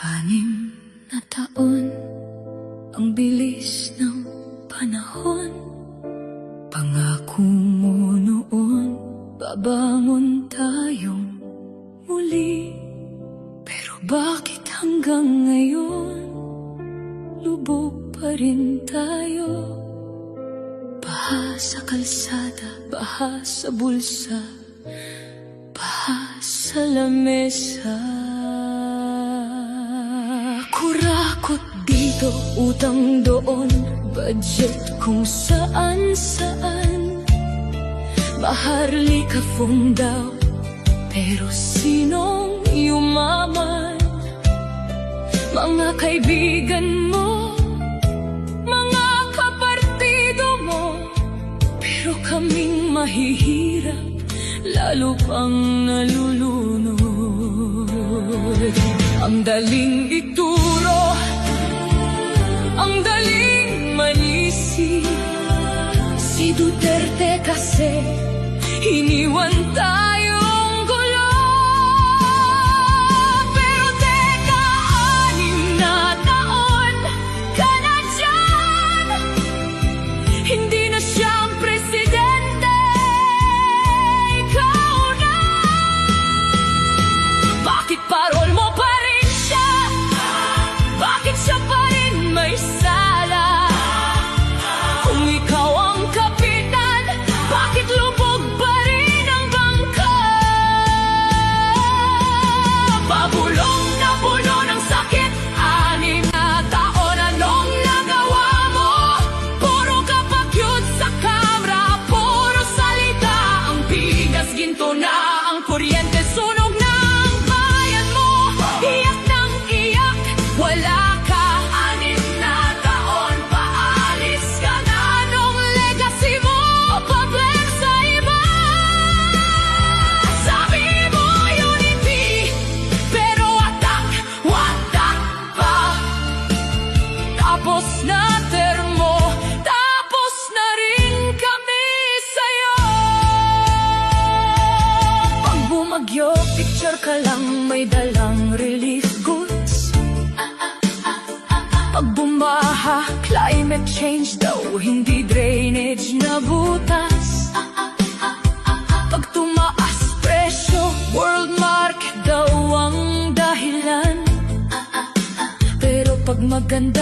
Anim na taon, ang bilis ng panahon. Pangako mo noon, babangon tayong muli. Pero bakit hanggang ngayon, lubog pa rin tayo? Baha sa kalsada, baha sa bulsa, baha sa lamesa. Kurakot dito, utang doon, budget kung saan-saan. Maharlika fong daw, pero sinong yumaman? Mga kaibigan mo, mga kapartido mo, pero kaming mahihirap, lalo pang nalulunod. Ang daling ituro, ang daling manisi. Si Duterte kasi iniwan tayong gulo. Pero teka, 6 na taon ka na dyan. Hindi na siyang presidente, ikaw na. Bakit parol mo pa rin siya? Bakit siya pa rin may sala? Kung ikaw ang kapitan, bakit lubog pa rin ang bangka? Pabulong na puno ng sakit, 6 na taon, anong nagawa mo? Puro kapakyut sa kamera, puro salita. Ang bigas ginto na, ang kuryente sunog na. Ang bayan mo, iyak ng iyak, wala ka. 6 na taon, paalis ka na. Anong legacy mo, pablem sa iba? Sabi mo unity, pero watak pa. Tapos na termo, tapos na rin kami sa'yo. Pag bumagyo, picture ka lang, may dalang relief goods. Pag bumaha, climate change daw, hindi drainage na butas. Pag tumaas presyo, world market daw ang dahilan. Pero pag maganda